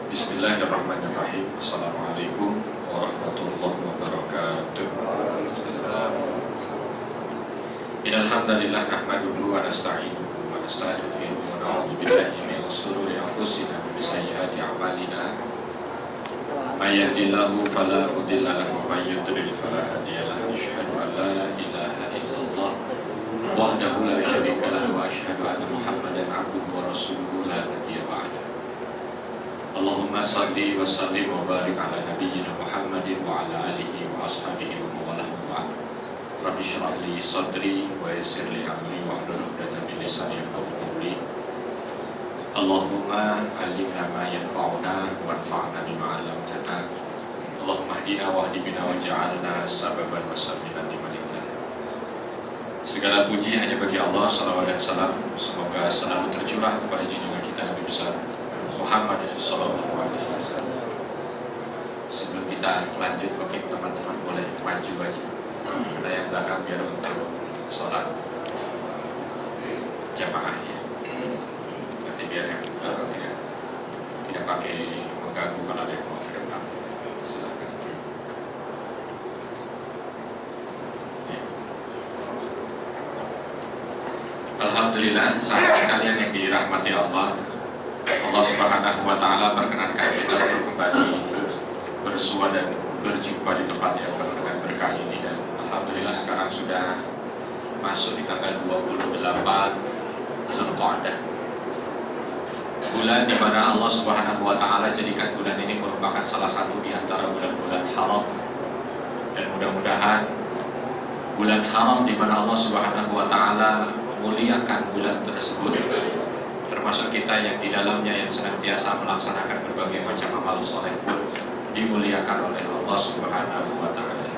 Bismillahirrahmanirrahim. Assalamualaikum warahmatullahi wabarakatuh. Innal hamdalillah nahmaduhu wa nasta'inuhu wa nastaghfiruhu wa na'udzu billahi min shururi anfusina wa min sayyiati a'malina. May yahdihillahu fala mudilla lahu wa may yudlil fala hadiya lahu. Asyhadu an la ilaha illallah wahdahu la syarika lahu wa asyhadu anna Muhammadan abduhu wa rasuluhu la nabiyya ba'dahu. Allahumma salli wa sallim wa barik ala nabiyyina Muhammadin wa ala alihi wa ashabihi wa mawalahu wa Rabbi syrah li sadri wa yassir li amri wa hlul 'uqdatam min lisani yafqahu qawli. Allahumma allimna ma yanfa'una wanfa'na bima 'allamtana. Allahumma hdina wahdi bina waj'alna sababan wa sabilan liman ihtada. Segala puji hanya bagi Allah, salawat dan salam semoga selalu tercurah kepada junjungan kita Nabi besar Muhammad sallallahu alaihi wasallam. Sebelum kita lanjut, mungkin teman-teman boleh maju aja. Ada yang belakang biar untuk sholat jamaah ya. Nanti biar yang tidak pakai mengganggu kalau ada yang mau ke depan. Silakan. Ya. Alhamdulillah, sahabat sekalian yang dirahmati Allah. Allah Subhanahu wa Ta'ala perkenankan kita untuk kembali bersua dan berjumpa di tempat yang penuh dengan berkah ini, dan alhamdulillah sekarang sudah masuk di tanggal 28 Zulqa'dah, bulan di mana Allah Subhanahu wa Ta'ala jadikan bulan ini merupakan salah satu di antara bulan-bulan haram, dan mudah-mudahan bulan haram di mana Allah Subhanahu wa Ta'ala muliakan bulan tersebut, termasuk kita yang di dalamnya yang senantiasa melaksanakan berbagai macam amal soleh dimuliakan oleh Allah Subhanahu wa Ta'ala.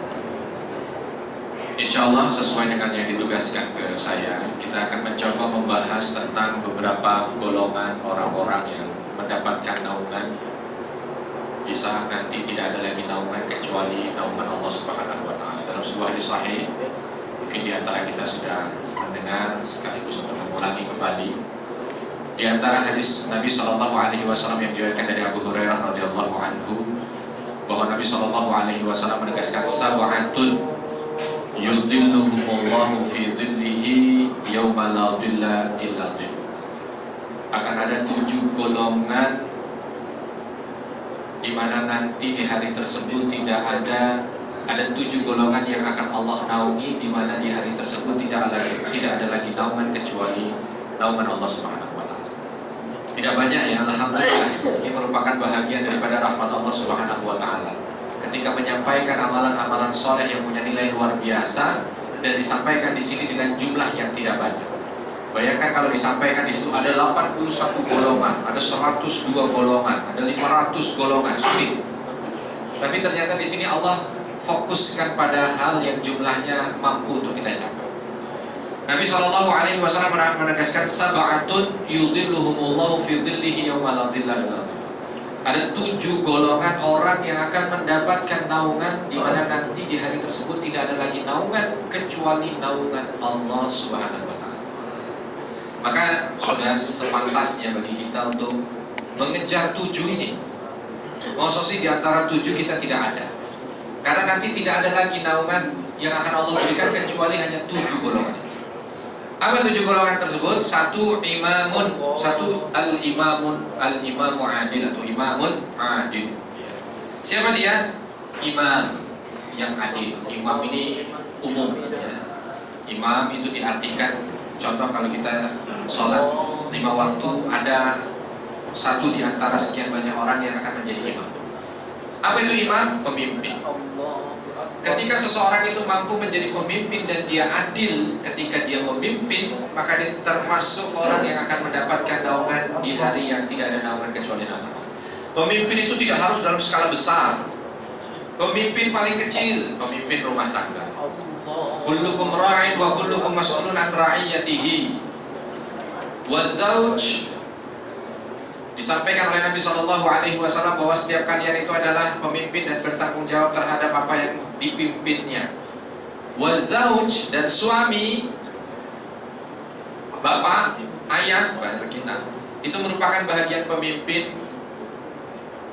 Insyaallah sesuai dengan yang ditugaskan ke saya, kita akan mencoba membahas tentang beberapa golongan orang-orang yang mendapatkan naungan di saat nanti tidak ada lagi naungan kecuali naungan Allah Subhanahu wa Ta'ala. Dalam sebuah hadis sahih, mungkin di antara kita sudah mendengar sekaligus untuk mengulangi kembali. Di antara hadis Nabi Shallallahu Alaihi Wasallam yang diriwayatkan dari Abu Hurairah radhiyallahu anhu, bahwa Nabi Shallallahu Alaihi Wasallam menegaskan sab'atun yudhilluhumullahu fi dhillihi yauma la dhilla illa dhill. Akan ada 7 golongan di mana nanti di hari tersebut tidak ada 7 golongan yang akan Allah naungi, di mana di hari tersebut tidak ada lagi naungan kecuali naungan Allah Subhanahu. Tidak banyak ya, alhamdulillah. Ini merupakan bahagian daripada rahmat Allah Subhanahu wa Ta'ala. Ketika menyampaikan amalan-amalan soleh yang punya nilai luar biasa dan disampaikan di sini dengan jumlah yang tidak banyak. Bayangkan kalau disampaikan di situ ada 81 golongan, ada 102 golongan, ada 500 golongan, sulit. Tapi ternyata di sini Allah fokuskan pada hal yang jumlahnya mampu untuk kita capai. Nabi Shallallahu Alaihi Wasallam menegaskan sab'atun yudhilluhumullahu fi dhillihi yauma la dhilla illa dhill. Ada 7 golongan orang yang akan mendapatkan naungan di mana nanti di hari tersebut tidak ada lagi naungan kecuali naungan Allah Subhanahu wa Ta'ala. Maka sudah sepantasnya bagi kita untuk mengejar 7 ini. Maksud sih di antara 7 kita tidak ada. Karena nanti tidak ada lagi naungan yang akan Allah berikan kecuali hanya 7 golongan. Apa 7 golongan tersebut? Satu al-imamu adil atau imamun adil. Siapa dia? Imam yang adil. Imam ini umum ya. Imam itu diartikan, contoh kalau kita sholat 5 waktu, ada satu di antara sekian banyak orang yang akan menjadi imam. Apa itu imam? Pemimpin. Ketika seseorang itu mampu menjadi pemimpin dan dia adil ketika dia memimpin, maka dia termasuk orang yang akan mendapatkan naungan di hari yang tidak ada naungan kecuali naungan. Pemimpin itu tidak harus dalam skala besar. Pemimpin paling kecil, pemimpin rumah tangga. Kullukum ra'in wa kullukum mas'ulun an ra'iyatihi. Wa zauj, disampaikan oleh Nabi Shallallahu Alaihi Wasallam bahwa setiap kalian itu adalah pemimpin dan bertanggung jawab terhadap apa yang dipimpinnya. Wazauj, dan suami, bapak, ayah, bahasa kita, itu merupakan bahagian pemimpin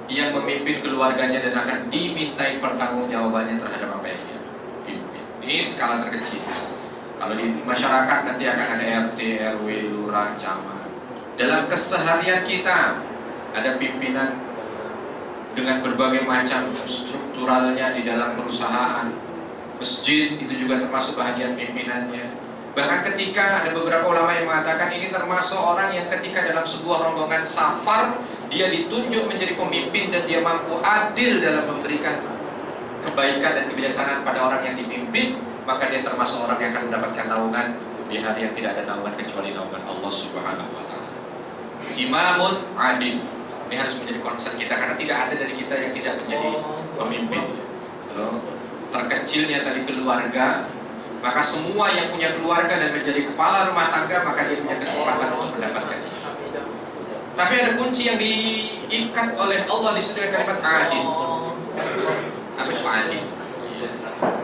yang memimpin keluarganya dan akan dimintai pertanggungjawabannya terhadap apa yang dia pimpin. Ini skala terkecil. Kalau di masyarakat nanti akan ada RT, RW, lurah, camat. Dalam keseharian kita ada pimpinan dengan berbagai macam strukturalnya di dalam perusahaan. Masjid itu juga termasuk bahagian pimpinannya. Bahkan ketika ada beberapa ulama yang mengatakan ini termasuk orang yang ketika dalam sebuah rombongan safar dia ditunjuk menjadi pemimpin dan dia mampu adil dalam memberikan kebaikan dan kebijaksanaan pada orang yang dipimpin, maka dia termasuk orang yang akan mendapatkan naungan di hari yang tidak ada naungan kecuali naungan Allah Subhanahu wa taala. Imamun adil. Ini harus menjadi concern kita karena tidak ada dari kita yang tidak menjadi pemimpin. Terkecilnya tadi keluarga, maka semua yang punya keluarga dan menjadi kepala rumah tangga, maka dia punya kesempatan untuk mendapatkan ini. Tapi ada kunci yang diikat oleh Allah di situ dengan kalimat adil. Apa itu adil?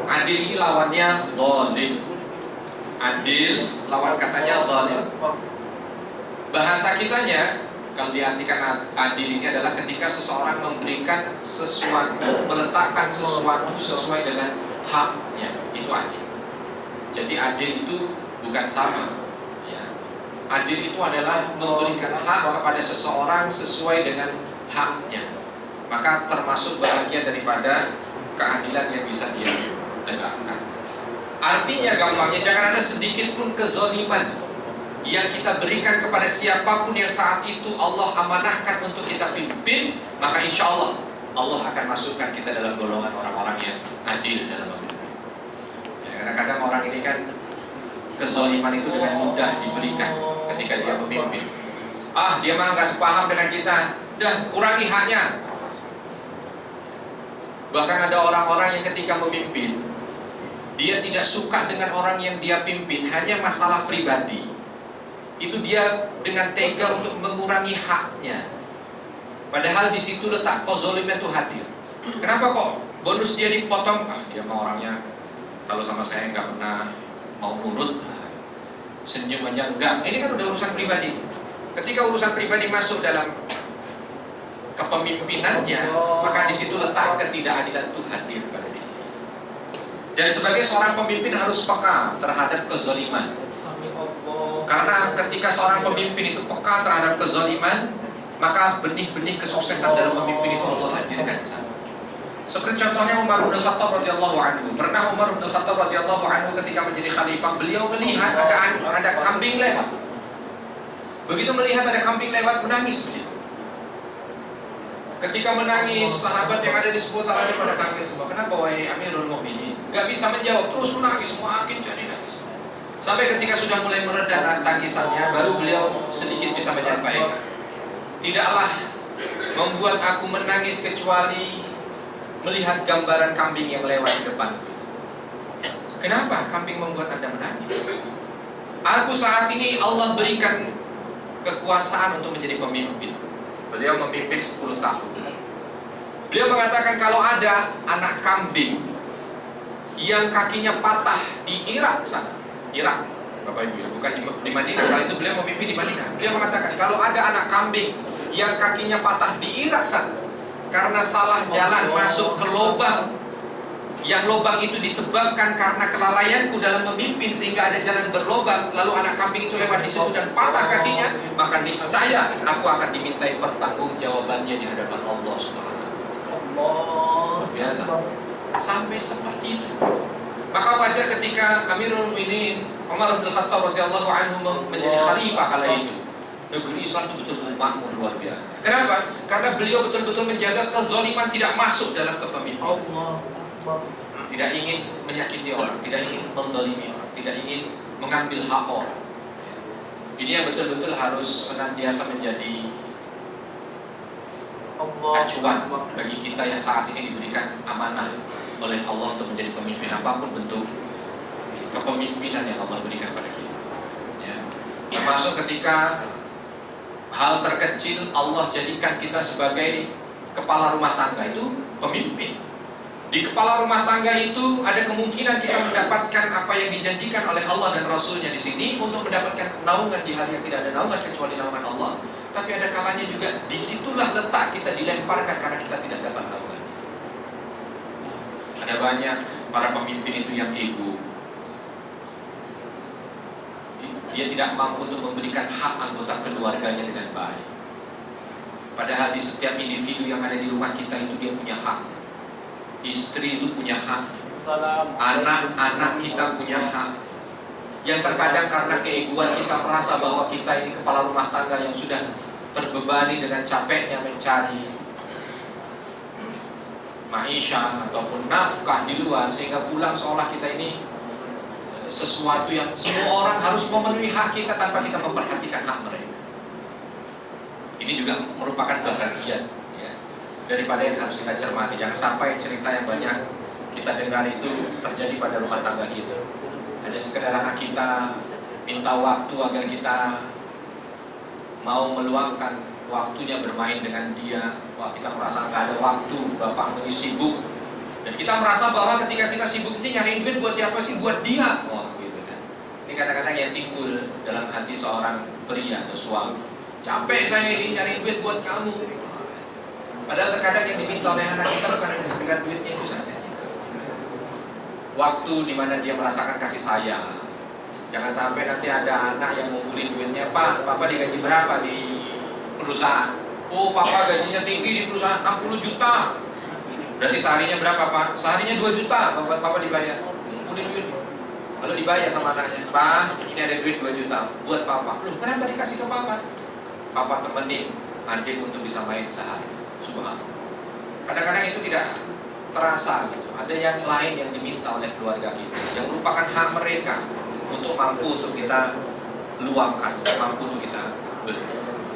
Adil ini lawannya zalim. Adil lawan katanya zalim. Bahasa kitanya kalau diartikan adil ini adalah ketika seseorang memberikan sesuatu, meletakkan sesuatu sesuai dengan haknya, itu adil. Jadi adil itu bukan sama. Ya. Adil itu adalah memberikan hak kepada seseorang sesuai dengan haknya. Maka termasuk bahagian daripada keadilan yang bisa dia tegakkan. Artinya gampangnya jangan ada sedikit pun kezaliman yang kita berikan kepada siapapun yang saat itu Allah amanahkan untuk kita pimpin, maka insya Allah Allah akan masukkan kita dalam golongan orang-orang yang adil dalam memimpin. Ya, kadang-kadang orang ini kan kezaliman itu dengan mudah diberikan ketika dia memimpin. Dia mah nggak sepaham dengan kita, dah kurangi haknya. Bahkan ada orang-orang yang ketika memimpin dia tidak suka dengan orang yang dia pimpin, hanya masalah pribadi. Itu dia dengan tega untuk mengurangi haknya. Padahal di situ letak kezaliman itu hadir. Kenapa kok bonus dia dipotong? Dia mah orangnya kalau sama saya nggak pernah mau nurut, senyum aja enggak. Ini kan udah urusan pribadi. Ketika urusan pribadi masuk dalam kepemimpinannya, maka di situ letak ketidakadilan itu hadir pada dia. Dan sebagai seorang pemimpin harus peka terhadap kezaliman. Karena ketika seorang pemimpin itu peka terhadap kezaliman, maka benih-benih kesuksesan dalam memimpin itu Allah hadirkan di sana. Seperti contohnya Umar bin Khattab radhiyallahu anhu. Pernah Umar bin Khattab radhiyallahu anhu ketika menjadi khalifah, beliau melihat ada kambing lewat. Begitu melihat ada kambing lewat, menangis beliau. Ketika menangis, sahabat yang ada di seputarannya pada kaget semua. Kenapa wahai Amirul Mukminin? Gak bisa menjawab, terus menangis, makin jadi nangis. Sampai ketika sudah mulai mereda tangisannya, baru beliau sedikit bisa menyampaikan, tidaklah membuat aku menangis kecuali melihat gambaran kambing yang lewat di depan. Kenapa kambing membuat Anda menangis? Aku saat ini Allah berikan kekuasaan untuk menjadi pemimpin. Beliau memimpin 10 tahun. Beliau mengatakan kalau ada anak kambing yang kakinya patah di Irak sana, Irak, Bapak Ibu ya, bukan di Madinah. Kali itu beliau memimpin di Madinah. Beliau mengatakan kalau ada anak kambing yang kakinya patah di Irak sana karena salah jalan masuk ke lubang, yang lubang itu disebabkan karena kelalaianku dalam memimpin sehingga ada jalan berlubang, lalu anak kambing itu lewat di situ dan patah kakinya, maka niscaya aku akan dimintai pertanggungjawabannya di hadapan Allah Subhanahu wa taala. Biasa. Sampai seperti itu. Maka wajar ketika Amirul Mukminin Umar bin Khattab radhiyallahu anhu menjadi khalifah kala itu, negeri Islam itu betul-betul makmur luar biasa. Kenapa? Karena beliau betul-betul menjaga kezaliman tidak masuk dalam kepemimpinan. Tidak ingin menyakiti orang, tidak ingin mendolimi orang, tidak ingin mengambil hak orang. Ini yang betul-betul harus senantiasa menjadi acuan bagi kita yang saat ini diberikan amanah oleh Allah untuk menjadi pemimpin apapun bentuk kepemimpinan yang Allah berikan pada kita. Ya. Termasuk ketika hal terkecil Allah jadikan kita sebagai kepala rumah tangga, itu pemimpin. Di kepala rumah tangga itu ada kemungkinan kita mendapatkan apa yang dijanjikan oleh Allah dan Rasulnya di sini untuk mendapatkan naungan di hari yang tidak ada naungan kecuali naungan Allah. Tapi ada kalanya juga disitulah letak kita dilemparkan karena kita tidak dapat naungan. Ada banyak para pemimpin itu yang ego. Dia tidak mampu untuk memberikan hak anggota keluarganya dengan baik. Padahal di setiap individu yang ada di rumah kita itu dia punya hak. Istri itu punya hak. Anak-anak kita punya hak. Yang terkadang karena keegoan kita merasa bahwa kita ini kepala rumah tangga yang sudah terbebani dengan capeknya mencari maisha ataupun nafkah di luar, sehingga pulang seolah kita ini sesuatu yang semua orang harus memenuhi hak kita tanpa kita memperhatikan hak mereka. Ini juga merupakan bagian ya, daripada yang harus kita cermati. Jangan sampai cerita yang banyak kita dengar itu terjadi pada rumah tangga kita. Hanya sekedar anak kita minta waktu agar kita mau meluangkan waktunya bermain dengan dia. Wah, kita merasa nggak ada waktu, bapak ini sibuk. Dan kita merasa bahwa ketika kita sibuk ini nyariin duit buat siapa sih? Buat dia. Wah, gitu kan. Ini kadang-kadang yang timbul dalam hati seorang pria atau suami. Capek saya ini nyari duit buat kamu. Padahal terkadang yang diminta oleh anak kita bukan hanya sekedar duitnya itu saja. Waktu di mana dia merasakan kasih sayang. Jangan sampai nanti ada anak yang ngumpulin duitnya, Pak, Papa digaji berapa di perusahaan? Oh, Papa gajinya tinggi di perusahaan 60 juta. Berarti seharinya berapa, Pak? Seharinya 2 juta Papa dibayar. Ngumpulin duit. Lalu dibayar sama anaknya, Pak, ini ada duit 2 juta buat Papa. Loh, kenapa dikasih ke Papa? Papa temenin adik untuk bisa main sehari. Subhanallah. Kadang-kadang itu tidak terasa gitu. Ada yang lain yang diminta oleh keluarga kita, yang merupakan hak mereka untuk mampu untuk kita luangkan, mampu untuk kita beri.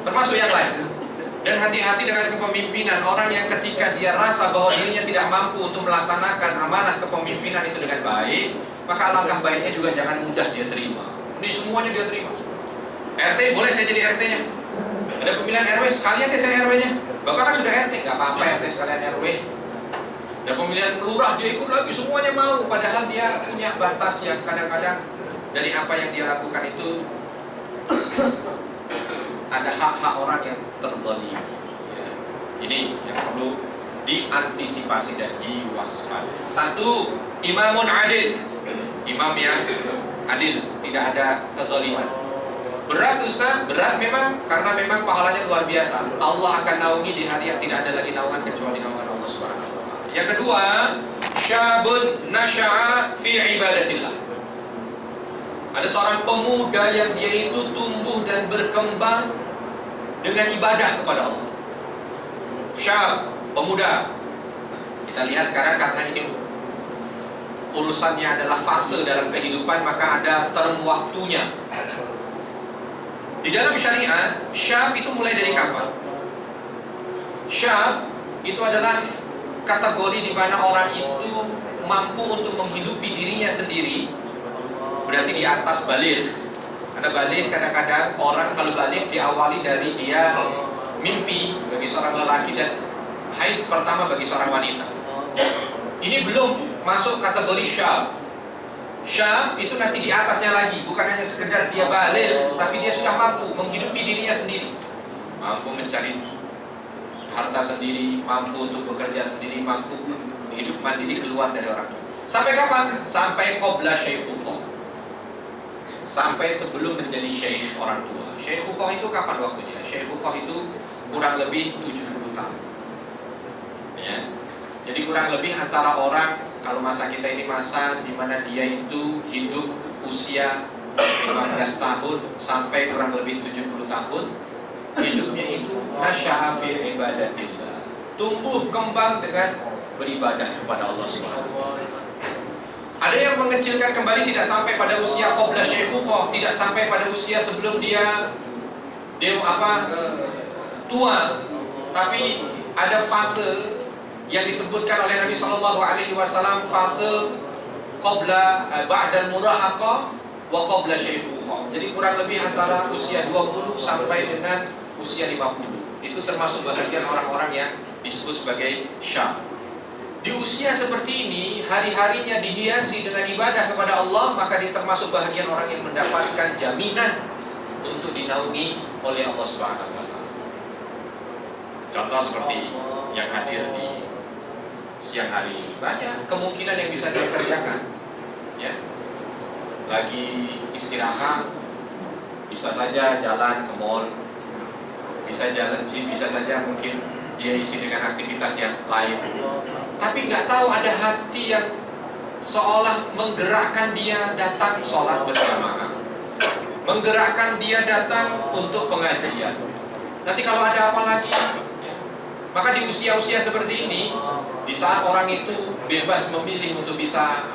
Termasuk yang lain. Dan hati-hati dengan kepemimpinan orang yang ketika dia rasa bahwa dirinya tidak mampu untuk melaksanakan amanah kepemimpinan itu dengan baik, maka alangkah baiknya juga jangan mudah dia terima. Ini semuanya dia terima. RT boleh saya jadi RT-nya? Ada pemilihan RW, sekalian deh saya RW-nya. Bapak kan sudah RT, nggak apa-apa RT sekalian RW. Ada pemilihan lurah, dia ikut lagi, semuanya mau. Padahal dia punya batas yang kadang-kadang dari apa yang dia lakukan itu ada hak-hak orang yang terzalimi ya. Ini yang perlu diantisipasi dan diwaspadai. Satu, imamun adil. Imam yang adil, tidak ada kezaliman. Berat Ustaz, berat memang, karena memang pahalanya luar biasa. Allah akan naungi di hari yang tidak ada lagi naungan kecuali naungan Allah Subhanahu wa taala. Yang kedua, syabun nasya'a fi ibadatillah. Ada seorang pemuda yang dia itu tumbuh dan berkembang dengan ibadah kepada Allah. Syab, pemuda. Kita lihat sekarang karena ini urusannya adalah fase dalam kehidupan, maka ada term waktunya. Di dalam syariat, syab itu mulai dari kapan? Syab itu adalah kategori di mana orang itu mampu untuk menghidupi dirinya sendiri. Berarti di atas baligh. Karena baligh kadang-kadang orang kalau baligh diawali dari dia mimpi bagi seorang lelaki dan haid pertama bagi seorang wanita. Ini belum masuk kategori syab. Syab itu nanti di atasnya lagi, bukan hanya sekedar dia baligh, tapi dia sudah mampu menghidupi dirinya sendiri, mampu mencari harta sendiri, mampu untuk bekerja sendiri, mampu hidup mandiri keluar dari orang tua. Sampai kapan? Sampai qabla syaikhullah, sampai sebelum menjadi syekh orang tua. Syaikhullah itu kapan waktunya? Syaikhullah itu kurang lebih 70 tahun ya. Jadi kurang lebih antara orang, kalau masa kita ini masa di mana dia itu hidup usia 15 tahun sampai kurang lebih 70 tahun, hidupnya itu nasya'a fi ibadatillah, tumbuh kembang dengan beribadah kepada Allah Subhanahu wa taala. Ada yang mengecilkan kembali tidak sampai pada usia qabla syaikhullah, tidak sampai pada usia sebelum dia tua, tapi ada fase yang disebutkan oleh Nabi Shallallahu Alaihi Wasallam, fase qabla ba'dal murahaqah wa qabla syaikhullah. Jadi kurang lebih antara usia 20 sampai dengan usia 50. Itu termasuk bagian orang-orang yang disebut sebagai syab. Di usia seperti ini, hari-harinya dihiasi dengan ibadah kepada Allah, maka dia termasuk bahagian orang yang mendapatkan jaminan untuk dinaungi oleh Allah Subhanahu wa taala. Contoh seperti yang hadir di siang hari ini, banyak kemungkinan yang bisa dia kerjakan. Ya, lagi istirahat, bisa saja jalan ke mall, bisa saja mungkin dia isi dengan aktivitas yang lain. Tapi nggak tahu ada hati yang seolah menggerakkan dia datang sholat berjamaah, menggerakkan dia datang untuk pengajian. Nanti kalau ada apa lagi, ya. Maka di usia-usia seperti ini, di saat orang itu bebas memilih untuk bisa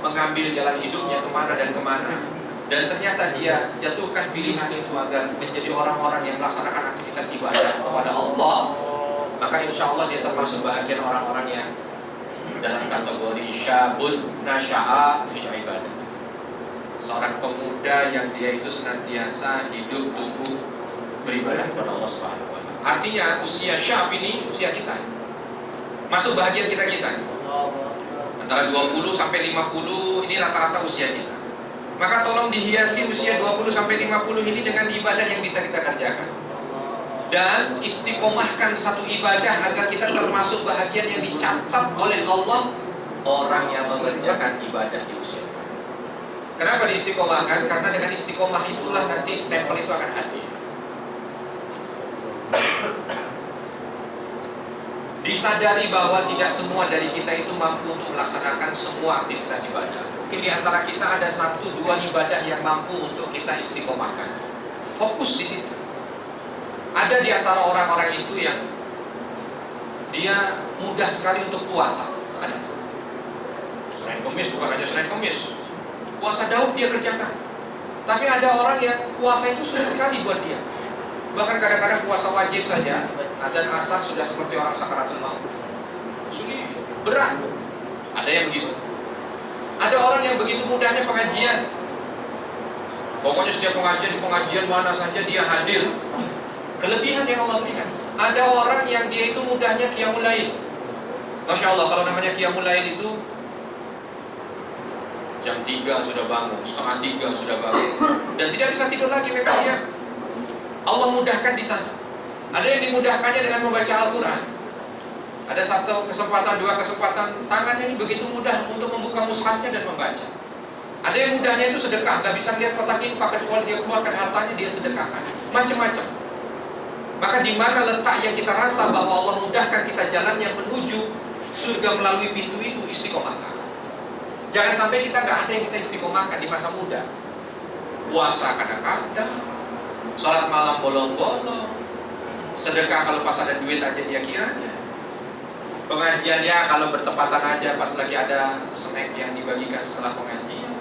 mengambil jalan hidupnya kemana dan kemana, dan ternyata dia jatuhkan pilihan itu agar menjadi orang-orang yang melaksanakan aktivitas ibadah kepada Allah, maka insya Allah dia termasuk bahagian orang-orang yang dalam kategori syabun nasya'a fi ibadah, seorang pemuda yang dia itu senantiasa hidup tumbuh beribadah kepada Allah Subhanahu wa taala. Artinya usia syab ini usia kita, masuk bahagian kita antara 20 sampai 50 ini rata-rata usia kita. Maka tolong dihiasi usia 20 sampai 50 ini dengan ibadah yang bisa kita kerjakan, dan istiqomahkan satu ibadah agar kita termasuk bahagian yang dicatat oleh Allah, orang yang mengerjakan ibadah di usia. Kenapa diistiqomahkan? Karena dengan istiqomah itulah nanti stempel itu akan hadir. Disadari bahwa tidak semua dari kita itu mampu untuk melaksanakan semua aktivitas ibadah. Mungkin di antara kita ada 1-2 ibadah yang mampu untuk kita istiqomahkan. Fokus di situ. Ada di antara orang-orang itu yang dia mudah sekali untuk puasa. Ada. Senin Kamis, bukan hanya Senin Kamis, puasa Daud dia kerjakan. Tapi ada orang yang puasa itu sulit sekali buat dia. Bahkan kadang-kadang puasa wajib saja, adzan asar sudah seperti orang sakaratul maut. Sulit, berat. Ada yang begitu. Ada orang yang begitu mudahnya pengajian. Pokoknya setiap pengajian mana saja dia hadir. Kelebihan yang Allah berikan. Ada orang yang dia itu mudahnya qiyamul lail. Masya Allah, kalau namanya qiyamul lail itu jam 3 sudah bangun, setengah 3 sudah bangun, dan tidak bisa tidur lagi memang dia. Allah mudahkan di sana. Ada yang dimudahkannya dengan membaca Al-Quran. Ada 1 kesempatan, 2 kesempatan, tangannya ini begitu mudah untuk membuka mushafnya dan membaca. Ada yang mudahnya itu sedekah, nggak bisa lihat kotak infak kecuali dia keluarkan hartanya, dia sedekahkan. Macam-macam. Maka di mana letak yang kita rasa bahwa Allah mudahkan kita jalan yang menuju surga melalui pintu itu, istiqomahkan. Jangan sampai kita nggak ada yang kita istiqomahkan di masa muda. Puasa kadang-kadang, sholat malam bolong-bolong, sedekah kalau pas ada duit aja dia kiranya, pengajiannya kalau bertepatan aja pas lagi ada snack yang dibagikan setelah pengajian,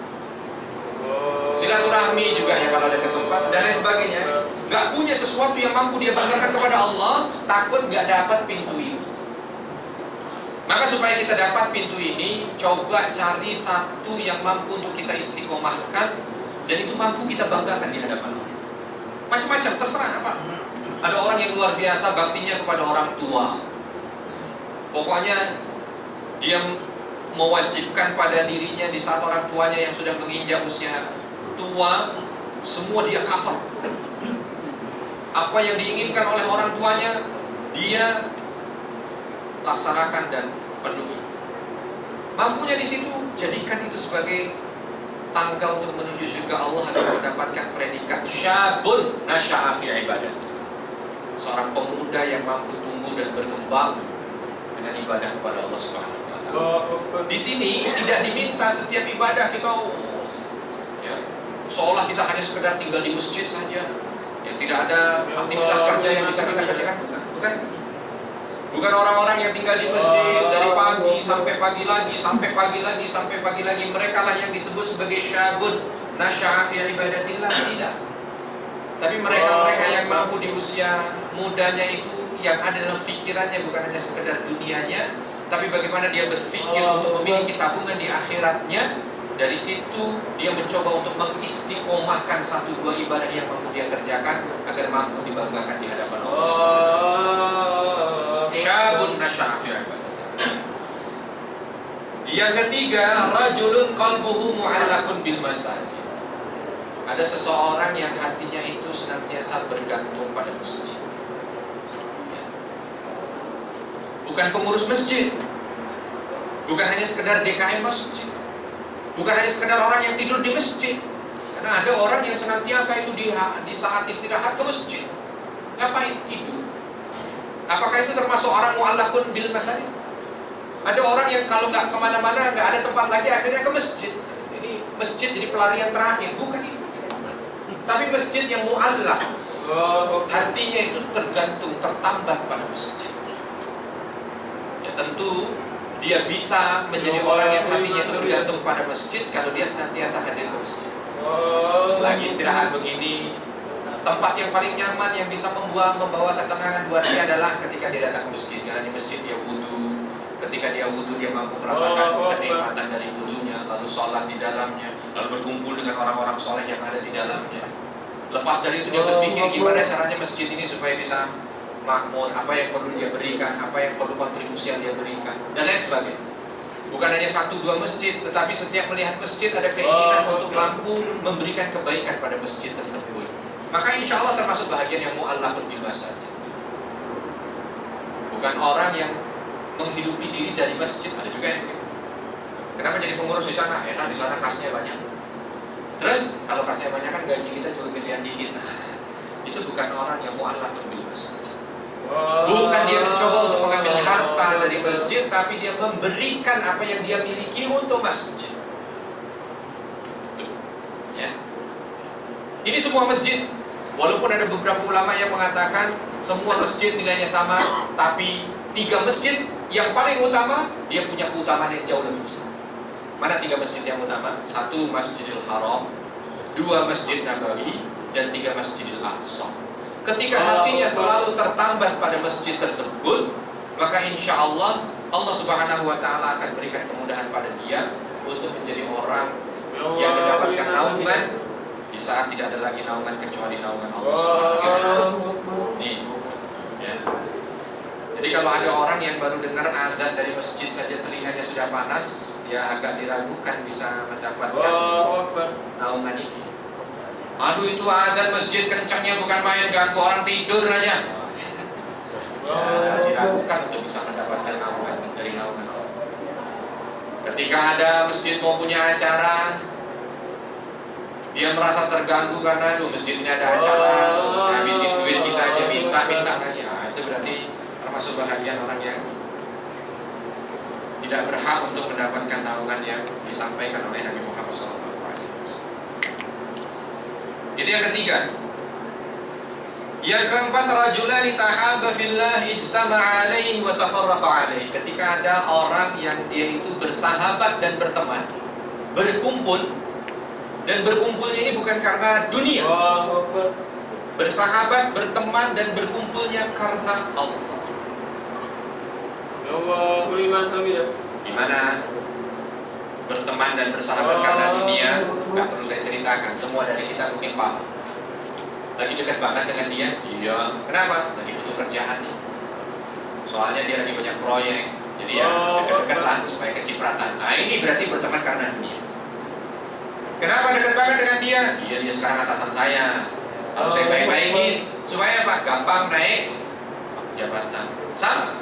silaturahmi juga ya kalau ada kesempatan dan lain sebagainya. Gak punya sesuatu yang mampu dia banggakan kepada Allah, takut gak dapat pintu ini. Maka supaya kita dapat pintu ini, coba cari satu yang mampu untuk kita istiqomahkan, dan itu mampu kita banggakan di hadapan Allah. Macam-macam, terserah apa. Ada orang yang luar biasa baktinya kepada orang tua. Pokoknya dia mewajibkan pada dirinya di saat orang tuanya yang sudah menginjak usia tua, semua dia cover. Apa yang diinginkan oleh orang tuanya, dia laksanakan dan penuhi. Mampunya di situ, jadikan itu sebagai tangga untuk menuju surga Allah agar mendapatkan predikat syabun nasya'a fi ibadah. Seorang pemuda yang mampu tumbuh dan berkembang dengan ibadah kepada Allah Subhanahu wa taala. Di sini tidak diminta setiap ibadah kita ya, seolah kita hanya sekedar tinggal di masjid saja. Ya, tidak ada aktivitas kerja yang bisa kita kerjakan, bukan orang-orang yang tinggal di masjid dari pagi sampai pagi lagi, sampai pagi lagi, sampai pagi lagi. Mereka lah yang disebut sebagai syabun nasya'a fi ibadatillah. Tidak. Tapi mereka yang mampu di usia mudanya itu, yang ada dalam pikirannya bukan hanya sekedar dunianya, tapi bagaimana dia berpikir untuk memiliki tabungan di akhiratnya. Dari situ dia mencoba untuk mengistiqomahkan 1-2 ibadah yang mampu dia kerjakan agar mampu dibanggakan di hadapan Allah. Syabun nasya'a fi ibadah. Yang ketiga, rajulun qalbuhu mu'allaqun bil masajid. Ada seseorang yang hatinya itu senantiasa bergantung pada masjid. bukan pengurus masjid, bukan hanya sekedar DKM masjid, bukan hanya sekedar orang yang tidur di masjid. Karena ada orang yang senantiasa itu di saat istirahat ke masjid. Ngapain tidur? Apakah itu termasuk orang mu'allaqun bil masajid? Ada orang yang kalau nggak kemana-mana, nggak ada tempat lagi, akhirnya ke masjid. Ini masjid jadi pelarian terakhir, bukan itu. Tapi masjid yang mu'allaq, hatinya itu tergantung, tertambat pada masjid. Ya tentu dia bisa menjadi orang yang hatinya itu bergantung pada masjid kalau dia senantiasa hadir ke masjid. Lagi istirahat begini, tempat yang paling nyaman yang bisa membawa ketenangan buat dia adalah ketika dia datang ke masjid. Karena di masjid dia wudu, ketika dia wudu dia mampu merasakan kenikmatan dari wudunya, lalu sholat di dalamnya, lalu berkumpul dengan orang-orang soleh yang ada di dalamnya. Lepas dari itu dia berpikir gimana caranya masjid ini supaya bisa makmur, apa yang perlu dia berikan, apa yang perlu kontribusi yang dia berikan, dan lain sebagainya. Bukan hanya 1-2 masjid, tetapi setiap melihat masjid ada keinginan untuk mampu memberikan kebaikan pada masjid tersebut. Maka insya Allah termasuk bahagian yang mu'allaqun bil masajid. Bukan orang yang menghidupi diri dari masjid. Ada juga yang gitu. Kenapa jadi pengurus di sana? Enak, di sana kasnya banyak. Terus kalau kasnya banyak kan gaji kita juga gedean dikit. Itu bukan orang yang mu'allaqun bil masajid. Bukan dia mencoba untuk mengambil harta dari masjid, tapi dia memberikan apa yang dia miliki untuk masjid. Ya. Ini semua masjid. Walaupun ada beberapa ulama yang mengatakan semua masjid nilainya sama, tapi 3 masjid yang paling utama dia punya keutamaan yang jauh lebih besar. Mana 3 masjid yang utama? 1 Masjidil Haram, 2 Masjid Nabawi, dan 3 Masjidil Aqsa. Ketika hatinya selalu tertambat pada masjid tersebut, maka insya Allah Allah Subhanahu wa Ta'ala akan berikan kemudahan pada dia untuk menjadi orang yang mendapatkan naungan di saat tidak ada lagi naungan kecuali naungan Allah Subhanahu wa Ta'ala. Nih, ya. Jadi kalau ada orang yang baru dengar azan dari masjid saja telinganya sudah panas, dia agak diragukan bisa mendapatkan naungan ini. Aduh itu azan masjid kencangnya bukan main, ganggu orang tidur aja. Ya, diragukan untuk bisa mendapatkan naungan dari naungan Allah. Ketika ada masjid mau punya acara, dia merasa terganggu karena masjid ini ada acara, terus habisin duit kita aja minta aja. Itu berarti termasuk bahagian orang yang tidak berhak untuk mendapatkan naungan yang disampaikan oleh Nabi Muhammad SAW. Itu yang ketiga. Yang keempat, rajulani tahabba fillah ijtama'a alaihi wa tafarraqa alaihi. Ketika ada orang yang dia itu bersahabat dan berteman, berkumpul, dan berkumpulnya ini bukan karena dunia. Bersahabat, berteman, dan berkumpulnya karena Allah. Gimana berteman dan bersahabat karena dunia? Gak perlu saya ceritakan, semua dari kita mungkin paham. Lagi dekat banget dengan dia? Iya. Kenapa? Lagi butuh kerjaan nih. Soalnya dia lagi banyak proyek, jadi ya dekat-dekat lah supaya kecipratan. Nah ini berarti berteman karena dunia. Kenapa dekat banget dengan dia? Iya, dia sekarang atasan saya, harus saya baik-baikin supaya apa? Gampang naik jabatan. Sama.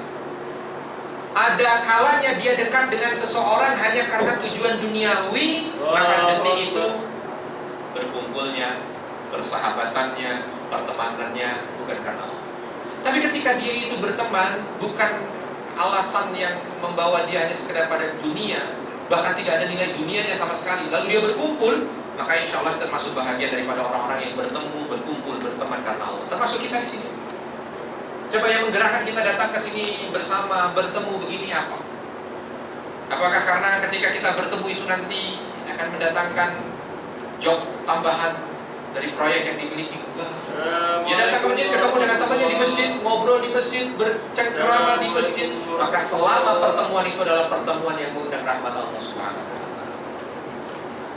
Ada kalanya dia dekat dengan seseorang hanya karena tujuan duniawi, maka detik itu berkumpulnya, persahabatannya, pertemanannya bukan karena Allah. Tapi ketika dia itu berteman bukan alasan yang membawa dia hanya sekedar pada dunia, bahkan tidak ada nilai dunianya sama sekali, lalu dia berkumpul, maka insya Allah termasuk bahagia daripada orang-orang yang bertemu, berkumpul, berteman karena Allah. Termasuk kita di sini. Coba yang menggerakkan kita datang ke sini bersama, bertemu begini apa? Apakah karena ketika kita bertemu itu nanti akan mendatangkan job tambahan dari proyek yang dimiliki? Ya datang ke masjid, ketemu dengan temannya di masjid, ngobrol di masjid, bercengkrama di masjid, maka selama pertemuan itu adalah pertemuan yang mengundang rahmat Allah Subhanahu wa Ta'ala.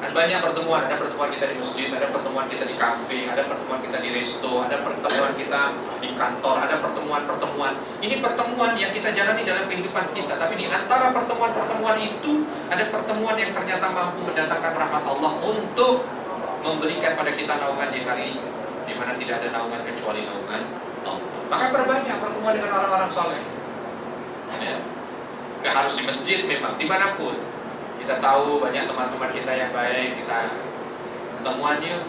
Dan banyak pertemuan, ada pertemuan kita di masjid, ada pertemuan kita di kafe, ada pertemuan kita di resto, ada pertemuan kita di kantor, ada pertemuan-pertemuan. Ini pertemuan yang kita jalani dalam kehidupan kita, tapi di antara pertemuan-pertemuan itu ada pertemuan yang ternyata mampu mendatangkan rahmat Allah untuk memberikan pada kita naungan di hari di mana tidak ada naungan kecuali naungan Allah. Maka berbanyak pertemuan dengan orang-orang soleh. Ya. Nggak harus di masjid, memang dimanapun. Kita tahu banyak teman-teman kita yang baik, kita ketemuan yuk.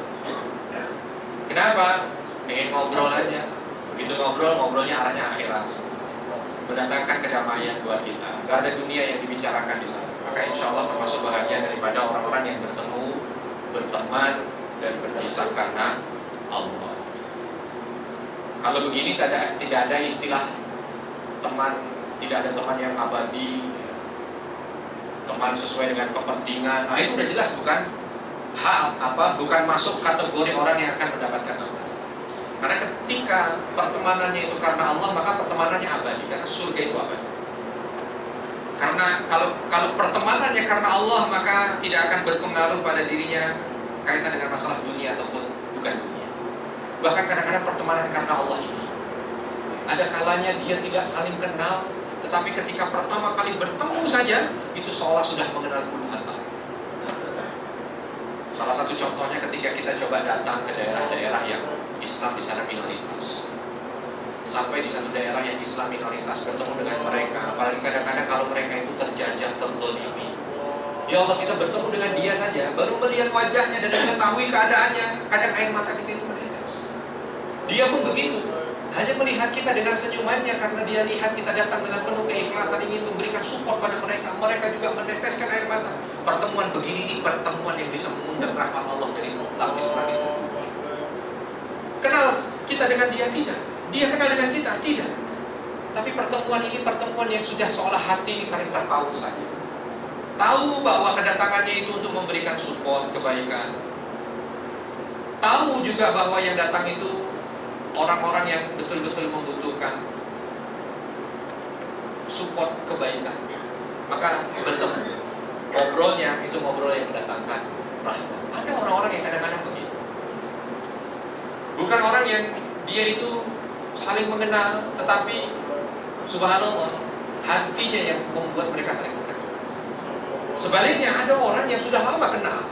Kenapa? Pengen ngobrol aja. Begitu ngobrol, ngobrolnya arahnya akhirat, mendatangkan kedamaian buat kita. Gak ada dunia yang dibicarakan di sana. Maka insya Allah termasuk bahagia daripada orang-orang yang bertemu, berteman, dan berpisah karena Allah. Kalau begini tidak ada istilah teman, tidak ada teman yang abadi, teman sesuai dengan kepentingan. Nah itu udah jelas bukan masuk kategori orang yang akan mendapatkan abadi. Karena ketika pertemanannya itu karena Allah, maka pertemanannya abadi, karena surga itu abadi. Karena kalau pertemanannya karena Allah, maka tidak akan berpengaruh pada dirinya kaitan dengan masalah dunia ataupun bukan dunia. Bahkan kadang-kadang pertemanan karena Allah ini ada kalanya dia tidak saling kenal, tetapi ketika pertama kali bertemu saja itu seolah sudah mengenal puluhan tahun. Salah satu contohnya ketika kita coba datang ke daerah-daerah yang Islam di sana minoritas. Sampai di satu daerah yang Islam minoritas, bertemu dengan mereka, apalagi kadang-kadang kalau mereka itu terjajah, terzalimi. Ya Allah, kita bertemu dengan dia saja, baru melihat wajahnya dan mengetahui keadaannya, kadang air mata kita itu menetes. Dia pun begitu, hanya melihat kita dengan senyumannya karena dia lihat kita datang dengan penuh keikhlasan ingin memberikan support pada mereka. Mereka juga meneteskan air mata. Pertemuan begini, pertemuan yang bisa mengundang rahmat Allah dari lapis langit itu. Kenal kita dengan dia? Tidak. Dia kenal dengan kita? Tidak. Tapi pertemuan ini pertemuan yang sudah seolah hati ini saling terpaut saja. Tahu bahwa kedatangannya itu untuk memberikan support kebaikan. Tahu juga bahwa yang datang itu orang-orang yang betul-betul membutuhkan support kebaikan. Maka bertemu. Ngobrolnya itu ngobrol yang mendatangkan rahmat. Ada orang-orang yang kadang-kadang begitu. Bukan orang yang dia itu saling mengenal, tetapi subhanallah hatinya yang membuat mereka saling mengenal. Sebaliknya ada orang yang sudah lama kenal,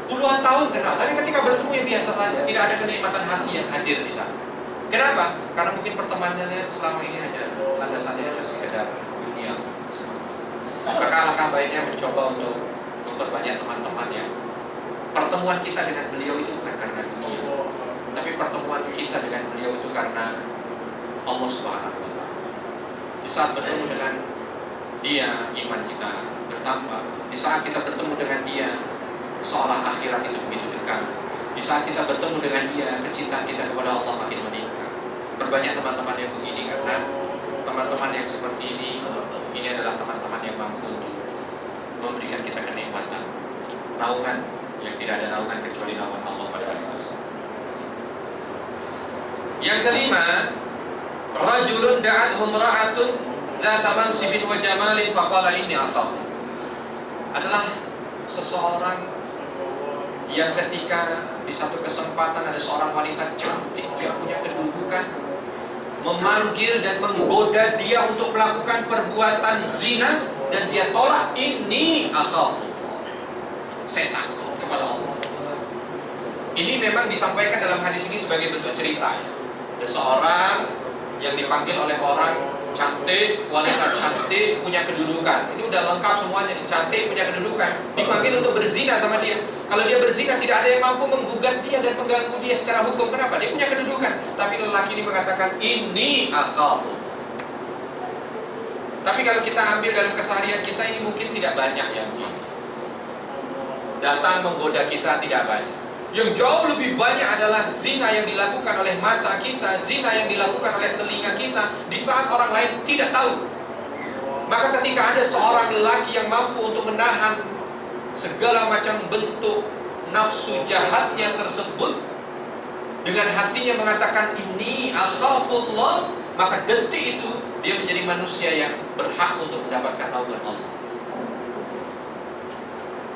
puluhan tahun kenal, tapi ketika bertemu ya biasa saja, tidak ada kenikmatan hati yang hadir di sana. Kenapa? Karena mungkin pertemanannya selama ini hanya landasannya hanya sekedar dunia. Maka alangkah baiknya mencoba untuk memperbanyak teman-temannya. Pertemuan kita dengan beliau itu bukan karena dunia, tapi pertemuan kita dengan beliau itu karena Allah Subhanahu wa Ta'ala. Di saat bertemu dengan dia, iman kita bertambah. Di saat kita bertemu dengan dia, seolah akhirat itu begitu dekat. Di saat kita bertemu dengan dia, kecintaan kita kepada Allah makin meningkat. Perbanyak teman-teman yang begini, karena teman-teman yang seperti ini adalah teman-teman yang mampu untuk memberikan kita kenikmatan, naungan yang tidak ada naungan kecuali naungan Allah pada hari itu. Yang kelima, rajulun da'athu imra'atun dzata mansibin wa jamalin faqala inni akhaf. Adalah seseorang yang ketika di satu kesempatan ada seorang wanita cantik yang punya kedudukan memanggil dan menggoda dia untuk melakukan perbuatan zina, dan dia tolak, ini akhafu, saya takut kepada Allah. Ini memang disampaikan dalam hadis ini sebagai bentuk cerita ya. Ada seorang yang dipanggil oleh orang cantik, wanita cantik, punya kedudukan. Ini udah lengkap semuanya, cantik, punya kedudukan, dipanggil untuk berzina sama dia. Kalau dia berzina, tidak ada yang mampu menggugat dia dan mengganggu dia secara hukum. Kenapa? Dia punya kedudukan. Tapi lelaki ini mengatakan, ini akhafu. Tapi kalau kita ambil dalam keseharian kita, ini mungkin tidak banyak yang begini. Datang menggoda kita tidak banyak. Yang jauh lebih banyak adalah zina yang dilakukan oleh mata kita, zina yang dilakukan oleh telinga kita di saat orang lain tidak tahu. Maka ketika ada seorang lelaki yang mampu untuk menahan segala macam bentuk nafsu jahatnya tersebut, dengan hatinya mengatakan ini akhafullah, maka detik itu dia menjadi manusia yang berhak untuk mendapatkan naungan Allah.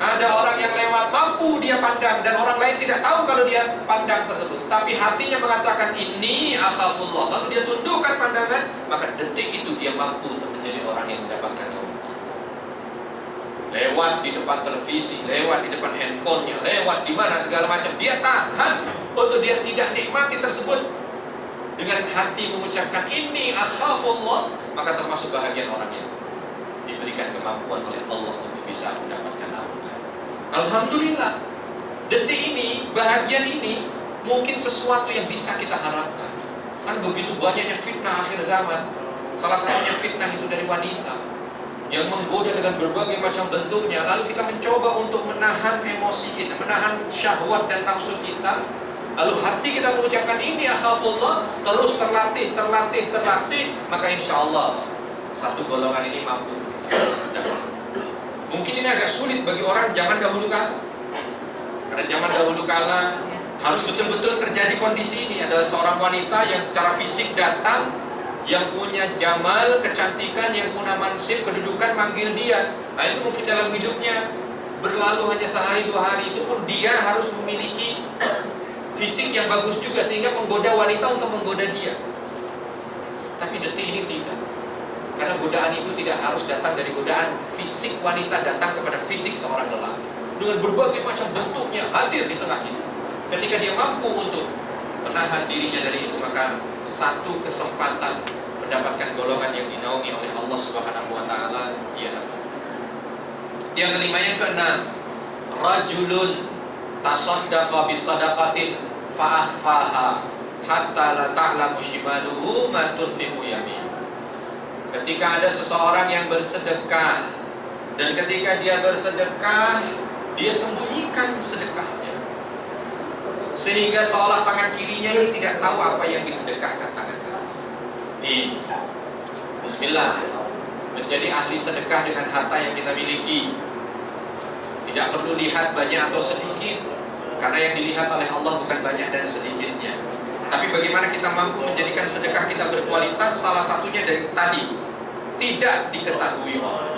Ada orang yang lewat, mampu dia pandang, dan orang lain tidak tahu kalau dia pandang tersebut, tapi hatinya mengatakan ini akhafullah, lalu dia tundukkan pandangan, maka detik itu dia mampu untuk menjadi orang yang mendapatkan naungan Allah. Lewat di depan televisi, lewat di depan handphonenya, lewat di mana segala macam, dia tahan untuk dia tidak nikmati tersebut. Dengan hati mengucapkan ini akhafullah, maka termasuk bahagia kemampuan oleh Allah untuk bisa mendapatkan naungan. Alhamdulillah, detik ini, bahagian ini mungkin sesuatu yang bisa kita harapkan. Kan begitu banyaknya fitnah akhir zaman. Salah satunya fitnah itu dari wanita yang menggoda dengan berbagai macam bentuknya. Lalu kita mencoba untuk menahan emosi kita, menahan syahwat dan nafsu kita. Lalu hati kita mengucapkan ini akhafullah, terus terlatih, maka insya Allah satu golongan ini mampu. Mungkin ini agak sulit bagi orang zaman dahulu kala. Karena zaman dahulu kala harus betul-betul terjadi kondisi ini. Ada seorang wanita yang secara fisik datang, yang punya jamal, kecantikan, yang punya mansib, kedudukan, manggil dia. Nah itu mungkin dalam hidupnya berlalu hanya sehari 2 hari, itu pun dia harus memiliki fisik yang bagus juga sehingga menggoda wanita untuk menggoda dia. Tapi detik ini tidak. Karena godaan itu tidak harus datang dari godaan fisik wanita, datang kepada fisik seorang lelaki dengan berbagai macam bentuknya hadir di tengah hidup. Ketika dia mampu untuk menahan dirinya dari itu, maka satu kesempatan mendapatkan golongan yang dinaungi oleh Allah Subhanahu wa taala dia dapat. Yang kelima, yang keenam, rajulun tasaddaqa bisadaqatin fa akhfaha hatta la ta'lamu shimaluhu ma tunfiqu yamin. Ketika ada seseorang yang bersedekah, dan ketika dia bersedekah, dia sembunyikan sedekahnya, sehingga seolah tangan kirinya ini tidak tahu apa yang disedekahkan tangan kanan. Bismillah, menjadi ahli sedekah dengan harta yang kita miliki. Tidak perlu lihat banyak atau sedikit, karena yang dilihat oleh Allah bukan banyak dan sedikitnya. Tapi bagaimana kita mampu menjadikan sedekah kita berkualitas? Salah satunya dari tadi, tidak diketahui orang.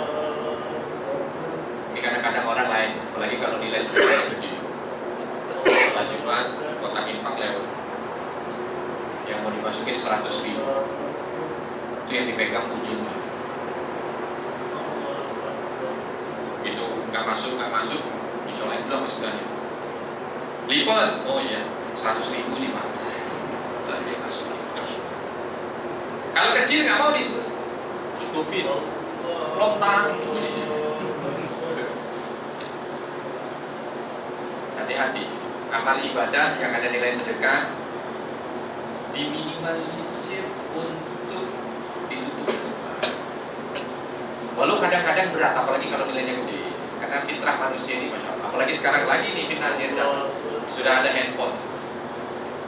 Ini kadang-kadang orang lain, apalagi kalau nilai sedekah gede, sholat Jumat, kotak infak lewat, yang mau dimasukin 100.000, itu yang dipegang ujungnya. Itu nggak masuk, dicolek dulu sama sebelahnya. Lipat, oh iya, 100.000 sih Pak. Tadi dia masukin. Kalau kecil nggak mau ditutupin, lontang itu bunyinya. Hati-hati, amal ibadah yang ada nilai sedekah diminimalisir untuk ditutup. Walau kadang-kadang berat, apalagi kalau nilainya gede. Karena fitrah manusia ini, Masya Allah. Apalagi sekarang lagi nih fitnah sudah ada handphone.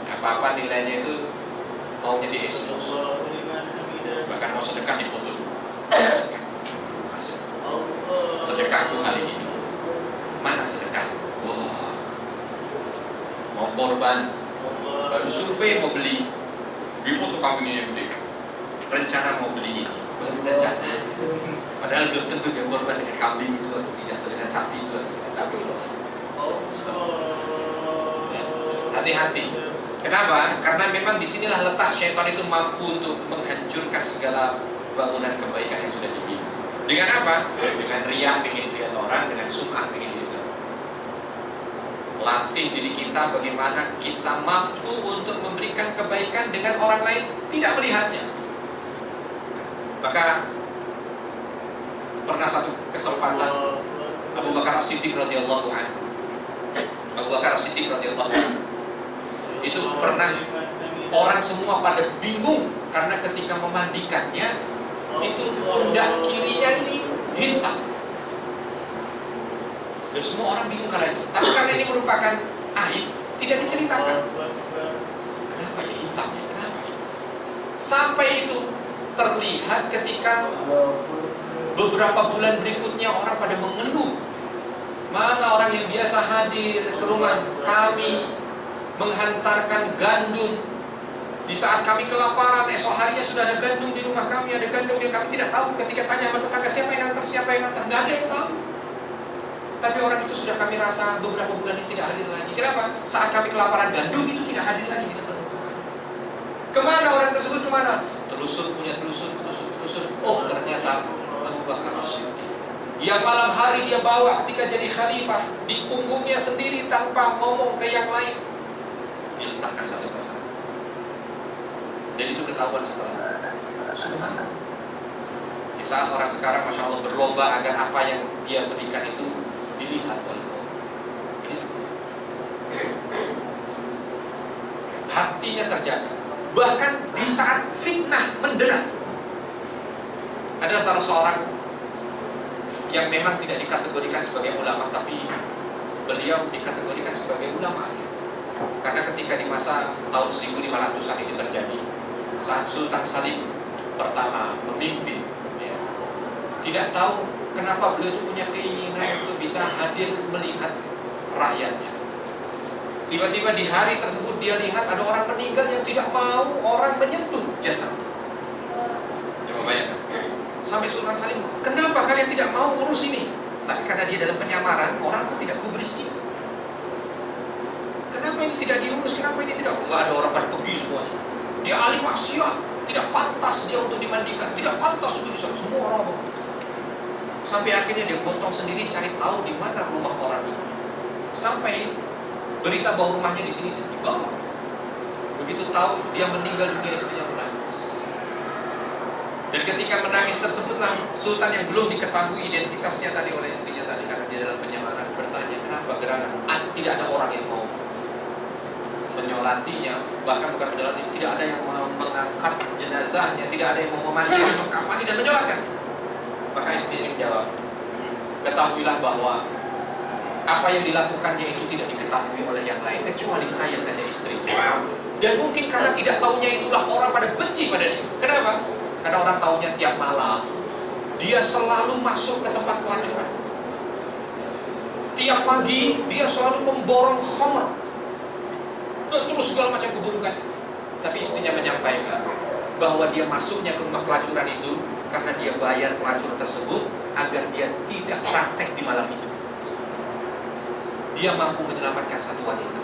Apa-apa nilainya itu maunya di expose. Bahkan mau sedekah dipoto. Masuk. Sedekahku kali ini. Mana sedekah? Wah. Mau korban, baru survei mau beli, dipoto kambingnya yang gede. Rencana mau beli ini, baru rencana. Padahal belum tentu dia korban dengan kambing itu atau tidak, atau dengan sapi itu atau tidak. Tapi hati-hati. Kenapa? Karena memang disinilah letak syaitan itu mampu untuk menghancurkan segala bangunan kebaikan yang sudah dibikin. Dengan apa? Dengan riya, ingin dilihat orang, dengan sum'ah, ingin dilihat. Latih diri kita bagaimana kita mampu untuk memberikan kebaikan dengan orang lain tidak melihatnya. Maka pernah satu kesempatan Abu Bakar As-Siddiq radhiyallahu anhu. Abu Bakar As-Siddiq radhiyallahu anhu itu pernah orang semua pada bingung karena ketika memandikannya itu pundak kirinya ini hitam. Dan semua orang bingung karena itu. Tapi karena ini merupakan aib, tidak diceritakan. Kenapa ya hitamnya? Kenapa ya? Sampai itu terlihat ketika beberapa bulan berikutnya orang pada mengeluh. Mana orang yang biasa hadir ke rumah kami menghantarkan gandum. Di saat kami kelaparan, esok harinya sudah ada gandum di rumah kami, ada gandum yang kami tidak tahu. Ketika tanya sama tetangga siapa yang hantar, nggak ada yang tahu. Tapi orang itu sudah kami rasa beberapa bulan ini tidak hadir lagi. Kenapa? Saat kami kelaparan gandum itu tidak hadir lagi di depan Tuhan. Kemana orang tersebut kemana? Telusur. Oh ternyata Abu Bakar As-Siddiq. Yang malam hari dia bawa ketika jadi khalifah di punggungnya sendiri tanpa ngomong ke yang lain. Diletakkan satu persatu. Dan itu ketahuan setelah Subhanallah. Di Di saat orang sekarang Masya Allah berlomba agar apa yang dia berikan itu dilihat oleh Allah. Hatinya terjaga. Bahkan di saat fitnah mendera, ada salah seorang yang memang tidak dikategorikan sebagai ulama, tapi beliau dikategorikan sebagai ulama. Karena ketika di masa tahun 1500-an ini terjadi, saat Sultan Salim pertama memimpin, ya, tidak tahu kenapa beliau itu punya keinginan untuk bisa hadir melihat rakyatnya. Tiba-tiba di hari tersebut dia lihat ada orang meninggal yang tidak mau orang menyentuh jasad. Coba bayangkan. Sampai Sultan Salim, kenapa kalian tidak mau urus ini? Tapi karena dia dalam penyamaran, orang pun tidak gubris dia. Kenapa ini tidak diurus? Kenapa ini tidak? Enggak ada orang pada pergi semuanya. Dia ahli maksiat, tidak pantas dia untuk dimandikan, tidak pantas untuk disebut semua orang. Sampai akhirnya dia gotong sendiri cari tahu di mana rumah orang ini. Sampai berita bahwa rumahnya di sini dibawa. Begitu tahu dia meninggal dunia, istrinya menangis. Dan ketika menangis tersebutlah Sultan yang belum diketahui identitasnya tadi oleh istrinya tadi, karena dia dalam penyamaran, bertanya kenapa gerangan tidak ada orang yang mau menyolatinya, bahkan bukan menyolatinya, tidak ada yang mau mengangkat jenazahnya, tidak ada yang mau memandikan, mengkafani dan menyolatkan. Maka istrinya menjawab, ketahuilah bahwa apa yang dilakukannya itu tidak diketahui oleh yang lain kecuali saya saja, istrinya. Dan mungkin karena tidak tahunya itulah orang pada benci pada dia. Kenapa? Karena orang tahunya tiap malam dia selalu masuk ke tempat pelacuran. Tiap pagi dia selalu memborong khamr dan terus segala macam keburukan. Tapi istrinya menyampaikan bahwa dia masuknya ke rumah pelacuran itu karena dia bayar pelacur tersebut agar dia tidak praktek di malam itu. Dia mampu menyelamatkan satu wanita.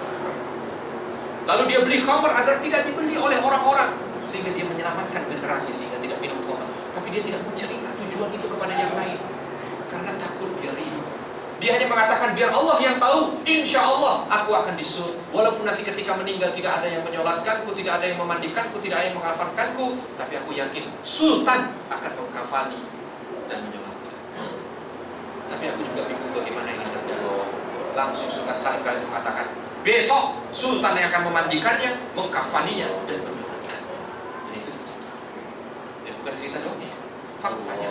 Lalu dia beli khamr agar tidak dibeli oleh orang-orang, sehingga dia menyelamatkan generasi sehingga tidak minum khamr. Tapi dia tidak mencerita tujuan itu kepada yang lain karena takut dia riba. Dia hanya mengatakan biar Allah yang tahu, insya Allah aku akan disuruh. Walaupun nanti ketika meninggal tidak ada yang menyolatkanku, tidak ada yang memandikanku, tidak ada yang mengafankanku, tapi aku yakin Sultan akan mengkafani dan menyolatkan. Tapi aku juga bingung bagaimana ini terjadi. Langsung Sultan Salim kali mengatakan, besok Sultan yang akan memandikannya, mengkafaninya dan menyolatkan. Jadi itu terjadi. Ini bukan cerita dongeng, faktanya.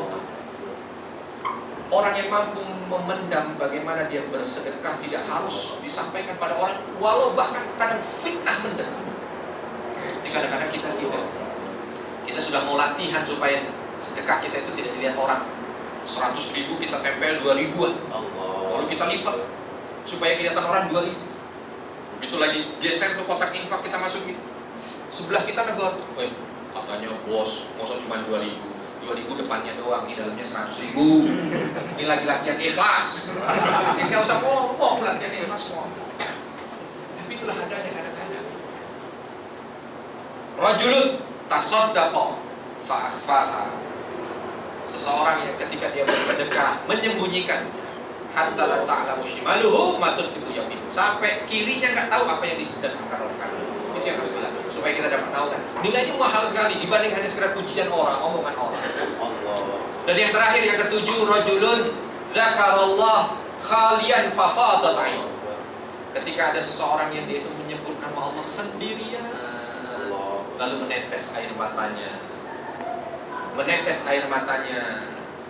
Orang yang mampu memendam bagaimana dia bersedekah tidak harus disampaikan pada orang, walau bahkan kadang fitnah mendam. Ini kadang-kadang kita tidak. Kita sudah mau latihan supaya sedekah kita itu tidak dilihat orang. 100.000 kita tempel 2.000-an. Lalu kita lipat supaya kelihatan orang 2.000. Begitu lagi geser ke kotak infak kita masukin. Sebelah kita negor, katanya bos, masa cuma 2.000 depannya doang, di dalamnya 100.000. Ini lagi latihan ikhlas. Jadi nggak usah ngomong latihan ikhlas semua. Tapi itulah adanya kadang-kadang. Rajulun tasaddaqa fa'akhfaha. Seseorang yang ketika dia bersedekah menyembunyikan, hatta la ta'lamu shimaluhu ma tunfiqu yaminuhu. Sampai kirinya nggak tahu apa yang disedekahkan oleh kamu. Itu yang harus dilakukan supaya kita dapat tahu kan. Nilainya mahal sekali dibanding hanya sekedar pujian orang, omongan orang. Dan yang terakhir, yang ketujuh, rajulun zakarallah khalian fafadat ain. Ketika ada seseorang yang dia itu menyebut nama Allah sendirian, lalu menetes air matanya. Menetes air matanya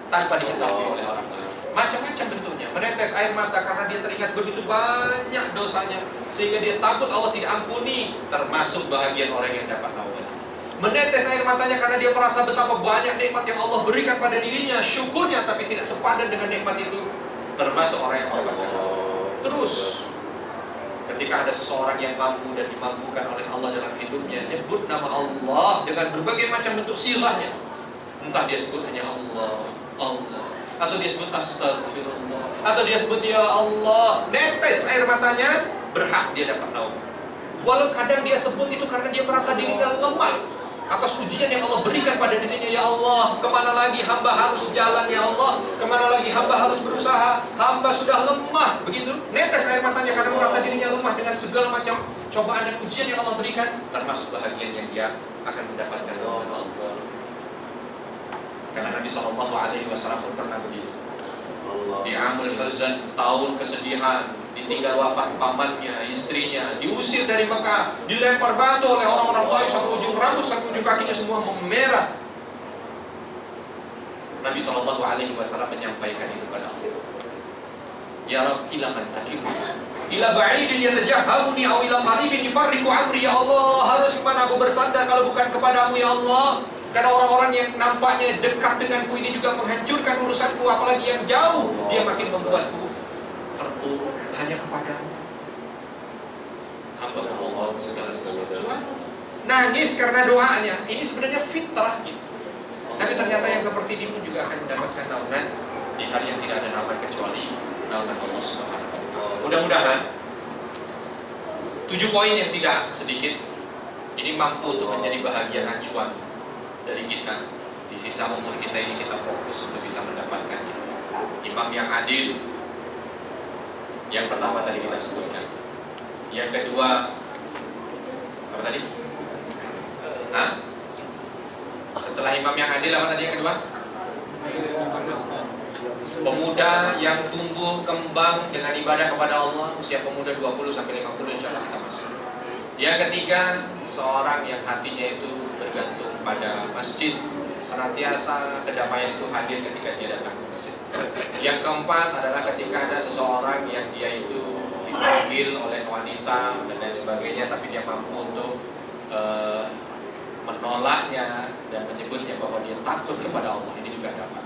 tanpa diketahui oleh orang lain. Macam-macam bentuknya. Menetes air mata karena dia teringat begitu banyak dosanya sehingga dia takut Allah tidak ampuni, termasuk bahagian orang yang dapat naungan. Menetes air matanya karena dia merasa betapa banyak nikmat yang Allah berikan pada dirinya, syukurnya tapi tidak sepadan dengan nikmat itu, termasuk orang yang mendapatkan Allah. Terus ketika ada seseorang yang mampu dan dimampukan oleh Allah dalam hidupnya, nyebut nama Allah dengan berbagai macam bentuk silahnya. Entah dia sebut hanya Allah, Allah, atau dia sebut astagfirullah, atau dia sebut ya Allah, netes air matanya, berhak dia dapat naungan. Walau kadang dia sebut itu karena dia merasa dirinya lemah atas ujian yang Allah berikan pada dirinya. Ya Allah, kemana lagi hamba harus jalan, ya Allah, kemana lagi hamba harus berusaha, hamba sudah lemah. Begitu, netes air matanya karena merasa dirinya lemah dengan segala macam cobaan dan ujian yang Allah berikan, termasuk bahagian yang dia akan mendapatkan oleh Allah. Karena Nabi Shallallahu Alaihi Wasallam pun pernah begitu. Di Amul Huzn, tahun kesedihan, ditinggal wafat pamannya, istrinya, diusir dari Mekah, dilempar batu oleh orang-orang Taif sampai ujung rambut, sampai ujung kakinya semua memerah. Nabi Shallallahu Alaihi Wasallam menyampaikan itu kepada Allah. Ya Rabb, ila man takilni, ila ba'idin yatajahhabuni aw ila qaribin yufarriqu amri. Ya Allah, harus kemana aku bersandar kalau bukan kepadamu ya Allah? Karena orang-orang yang nampaknya dekat denganku ini juga menghancurkan urusanku, apalagi yang jauh, dia makin membuatku terpuruk hanya kepadamu. Hamba Allah segala sesuatu. Nangis karena doanya. Ini sebenarnya fitrah. Tapi ternyata yang seperti ini pun juga akan mendapatkan naungan di hari yang tidak ada naungan kecuali naungan Allah Subhanahu wa Ta'ala. Mudah-mudahan 7 poin yang tidak sedikit ini mampu untuk menjadi bahagian acuan dari kita. Di sisa umur kita ini kita fokus untuk bisa mendapatkannya. Imam yang adil, yang pertama tadi kita sebutkan. Yang kedua, apa tadi? Setelah imam yang adil, apa tadi yang kedua? Pemuda yang tumbuh kembang dengan ibadah kepada Allah, usia pemuda 20 sampai 50 insya Allah kita masuk. Yang ketiga, seorang yang hatinya itu bergantung pada masjid, senantiasa kedamaian itu hadir ketika dia datang ke masjid. Yang keempat adalah ketika ada seseorang yang dia itu dipanggil oleh wanita dan lain sebagainya, tapi dia mampu untuk menolaknya dan menyebutnya bahwa dia takut kepada Allah, ini juga dapat.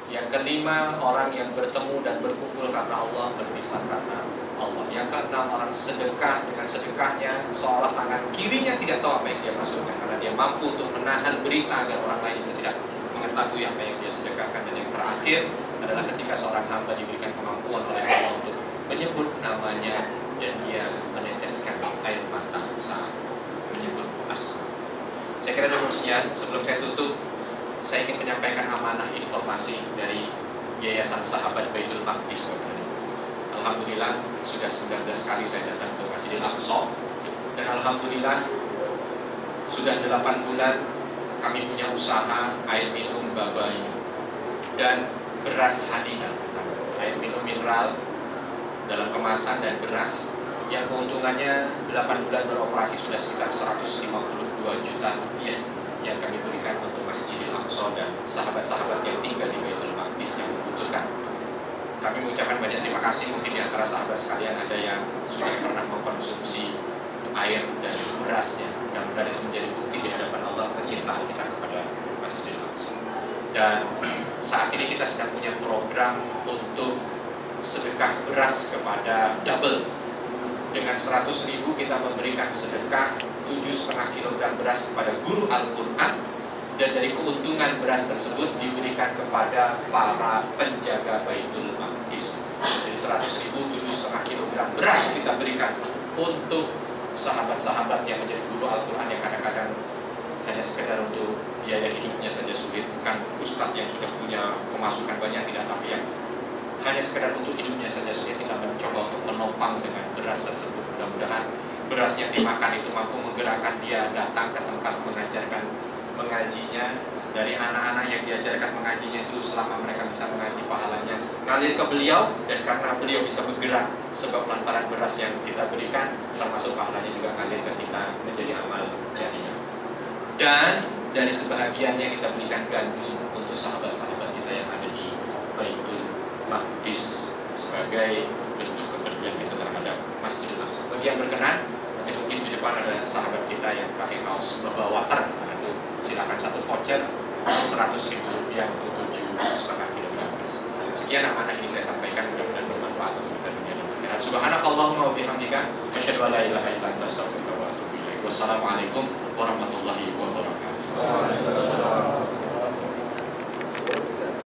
Yang kelima, orang yang bertemu dan berkumpul karena Allah, berpisah karena Allah. Yang keenam, orang sedekah dengan sedekahnya seolah tangan kirinya tidak tahu apa yang dia masukkan, karena dia mampu untuk menahan berita agar orang lain itu tidak mengetahui apa yang dia sedekahkan. Dan yang terakhir adalah ketika seorang hamba diberikan kemampuan oleh Allah untuk menyebut namanya dan dia meneteskan air mata saat menyebut asma. Saya kira cukup sekian. Sebelum saya tutup, saya ingin menyampaikan amanah informasi dari Yayasan Sahabat Baitul Maqdis. Alhamdulillah sudah 19 kali saya datang ke Masjidil Aqsa, dan alhamdulillah sudah 8 bulan kami punya usaha air minum Babai dan beras Hadinah, air minum mineral dalam kemasan dan beras yang keuntungannya 8 bulan beroperasi sudah sekitar 152 juta rupiah yang kami berikan untuk Masjidil Aqsa dan sahabat-sahabat yang tinggal di Baitul Maqdis yang membutuhkan. Kami mengucapkan banyak terima kasih. Mungkin di antara sahabat sekalian ada yang sudah pernah mengkonsumsi air dan berasnya, dan mudah-mudahan itu menjadi bukti di hadapan Allah kecintaan kita kepada Masjidil Aqsa. Dan saat ini kita sedang punya program untuk sedekah beras kepada double. Dengan 100.000 kita memberikan sedekah 7,5 kg beras kepada guru Al-Quran, dan dari keuntungan beras tersebut diberikan kepada para penjaga Baitul Maqdis. Dari 100.000, 7,5 kg beras kita berikan untuk sahabat-sahabat yang menjadi guru Al-Quran yang kadang-kadang hanya sekedar untuk biaya hidupnya saja sulit, bukan ustadz yang sudah punya pemasukan banyak, tidak, tapi yang hanya sekedar untuk hidupnya saja sulit. Kita mencoba untuk menopang dengan beras tersebut. Mudah-mudahan beras yang dimakan itu mampu menggerakkan dia datang ke tempat mengajinya. Dari anak-anak yang diajarkan mengajinya itu, selama mereka bisa mengaji, pahalanya ngalir ke beliau, dan karena beliau bisa bergerak sebab lantaran beras yang kita berikan, termasuk pahalanya juga ngalir ke kita menjadi amal jariah. Dan dari sebahagiannya kita berikan gandum untuk sahabat-sahabat kita yang ada di Baitul Maqdis sebagai bentuk kepedulian kita terhadap Masjidil Aqsa. Bagi yang berkenan, nanti mungkin di depan ada sahabat kita yang pakai kaos berbawa water, itu silakan satu voucher 100.000 rupiah untuk 7,5 kg beras. Sekian amanah ini saya sampaikan, mudah-mudahan bermanfaat untuk kita dunia dan akhirat. Subhanakallahumma wa bihamdika, asyhadu an la ilaha illa anta, astaghfiruka wa atubu ilaik. Wassalamualaikum warahmatullahi wabarakatuh.